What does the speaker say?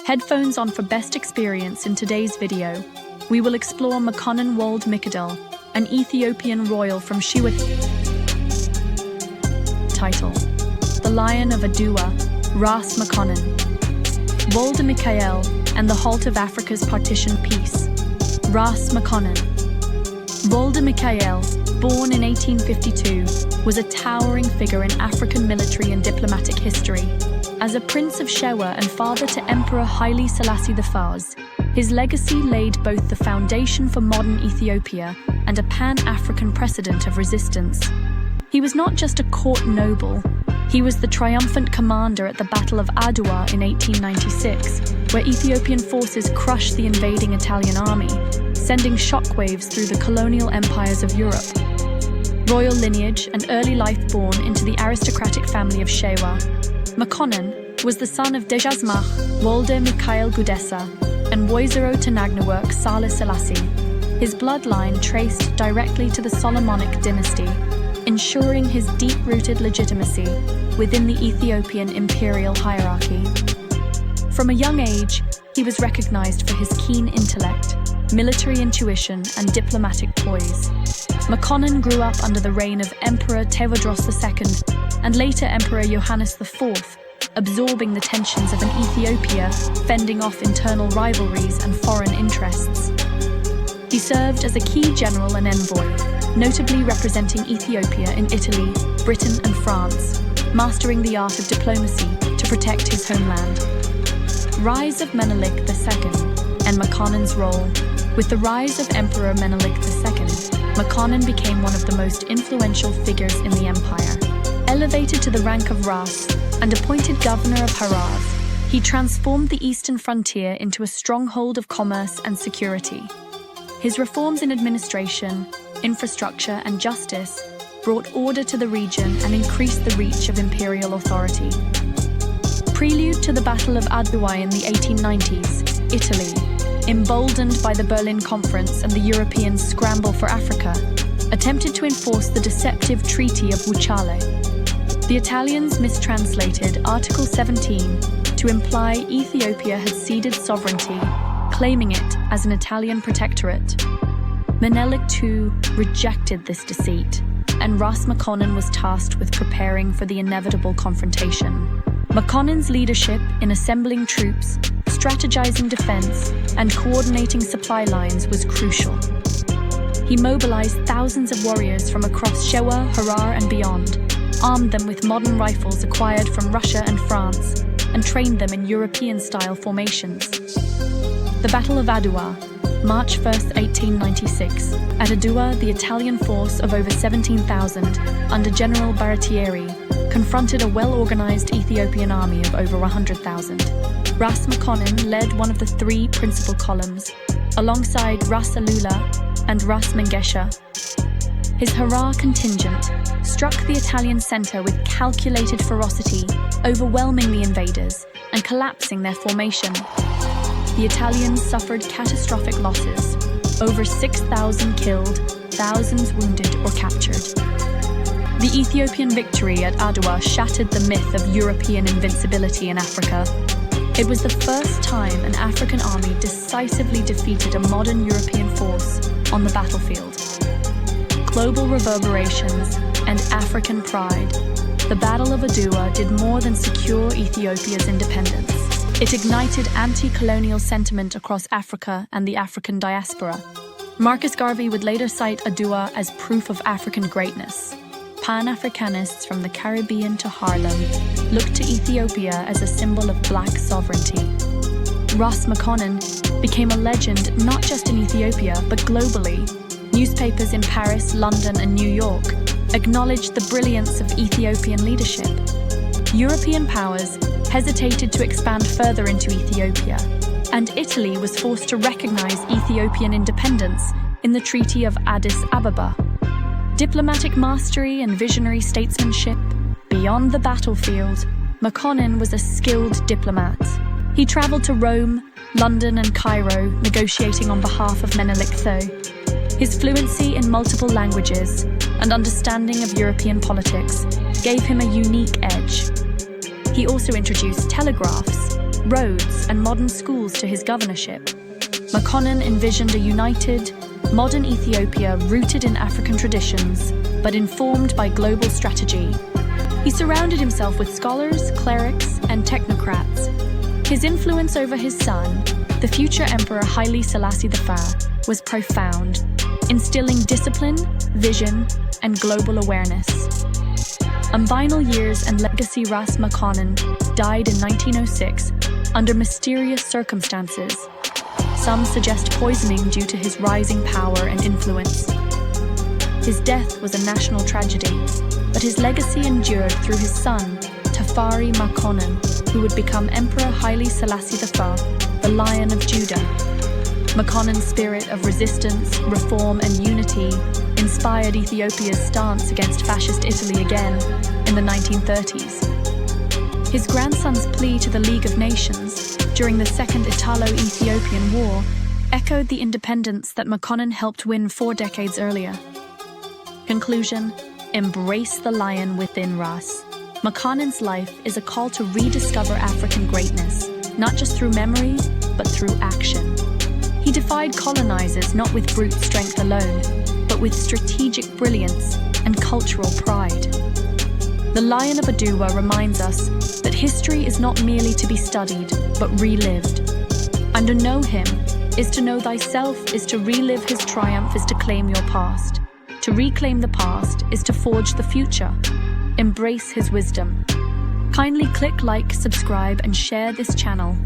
Headphones on for best experience. In today's video, we will explore Makonnen Wolde Mikael, an Ethiopian royal from Shewa. Title: The Lion of Adua, Ras Makonnen. Wolde Mikael and the Halt of Africa's Partition Peace. Ras Makonnen. Wolde Mikael, born in 1852, was a towering figure in African military and diplomatic history. As a prince of Shewa and father to Emperor Haile Selassie I, his legacy laid both the foundation for modern Ethiopia and a pan-African precedent of resistance. He was not just a court noble, he was the triumphant commander at the Battle of Adua in 1896, where Ethiopian forces crushed the invading Italian army, sending shockwaves through the colonial empires of Europe. Royal lineage and early life born into the aristocratic family of Shewa, Makonnen was the son of Dejazmach Wolde Mikael Gudessa and Woizero Tenagnawerk Sale Selassie. His bloodline traced directly to the Solomonic dynasty, ensuring his deep-rooted legitimacy within the Ethiopian imperial hierarchy. From a young age, he was recognized for his keen intellect, military intuition, and diplomatic poise. Makonnen grew up under the reign of Emperor Tewodros II and later Emperor Johannes IV, absorbing the tensions of an Ethiopia fending off internal rivalries and foreign interests. He served as a key general and envoy, notably representing Ethiopia in Italy, Britain, and France, mastering the art of diplomacy to protect his homeland. Rise of Menelik II and Makonnen's role. With the rise of Emperor Menelik II, Makonnen became one of the most influential figures in the empire. Elevated to the rank of Ras and appointed governor of Harar, he transformed the eastern frontier into a stronghold of commerce and security. His reforms in administration, infrastructure, and justice brought order to the region and increased the reach of imperial authority. Prelude to the Battle of Adua in the 1890s, Italy, emboldened by the Berlin Conference and the Europeans' scramble for Africa, attempted to enforce the deceptive Treaty of Wuchale. The Italians mistranslated Article 17 to imply Ethiopia had ceded sovereignty, claiming it as an Italian protectorate. Menelik II rejected this deceit, and Ras Makonnen was tasked with preparing for the inevitable confrontation. Makonnen's leadership in assembling troops, strategizing defense, and coordinating supply lines was crucial. He mobilized thousands of warriors from across Shewa, Harar, and beyond, armed them with modern rifles acquired from Russia and France, and trained them in European-style formations. The Battle of Adua, March 1, 1896. At Adua, the Italian force of over 17,000, under General Baratieri, confronted a well-organized Ethiopian army of over 100,000. Ras Makonnen led one of the three principal columns, alongside Ras Alula and Ras Mengesha. His Harar contingent struck the Italian center with calculated ferocity, overwhelming the invaders and collapsing their formation. The Italians suffered catastrophic losses, over 6,000 killed, thousands wounded or captured. The Ethiopian victory at Adua shattered the myth of European invincibility in Africa. It was the first time an African army decisively defeated a modern European force on the battlefield. Global reverberations and African pride, the Battle of Adua did more than secure Ethiopia's independence. It ignited anti-colonial sentiment across Africa and the African diaspora. Marcus Garvey would later cite Adua as proof of African greatness. Pan-Africanists from the Caribbean to Harlem looked to Ethiopia as a symbol of black sovereignty. Ras Makonnen became a legend not just in Ethiopia, but globally. Newspapers in Paris, London, and New York acknowledged the brilliance of Ethiopian leadership. European powers hesitated to expand further into Ethiopia, and Italy was forced to recognize Ethiopian independence in the Treaty of Addis Ababa. Diplomatic mastery and visionary statesmanship. Beyond the battlefield, Makonnen was a skilled diplomat. He traveled to Rome, London, and Cairo, negotiating on behalf of Menelik II. His fluency in multiple languages and understanding of European politics gave him a unique edge. He also introduced telegraphs, roads, and modern schools to his governorship. Makonnen envisioned a united, modern Ethiopia rooted in African traditions, but informed by global strategy. He surrounded himself with scholars, clerics, and technocrats. His influence over his son, the future Emperor Haile Selassie I, was profound, instilling discipline, vision, and global awareness. Final years and legacy. Ras Makonnen died in 1906 under mysterious circumstances. Some suggest poisoning due to his rising power and influence. His death was a national tragedy, but his legacy endured through his son, Tafari Makonnen, who would become Emperor Haile Selassie I, the Lion of Judah. Makonnen's spirit of resistance, reform, and unity inspired Ethiopia's stance against fascist Italy again in the 1930s. His grandson's plea to the League of Nations during the Second Italo-Ethiopian War echoed the independence that Makonnen helped win 4 decades earlier. Conclusion: embrace the lion within Ras. Makonnen's life is a call to rediscover African greatness, not just through memory, but through action. He defied colonizers not with brute strength alone, but with strategic brilliance and cultural pride. The Lion of Aduwa reminds us that history is not merely to be studied, but relived. And to know him is to know thyself, is to relive his triumph, is to claim your past. To reclaim the past is to forge the future. Embrace his wisdom. Kindly click like, subscribe, and share this channel.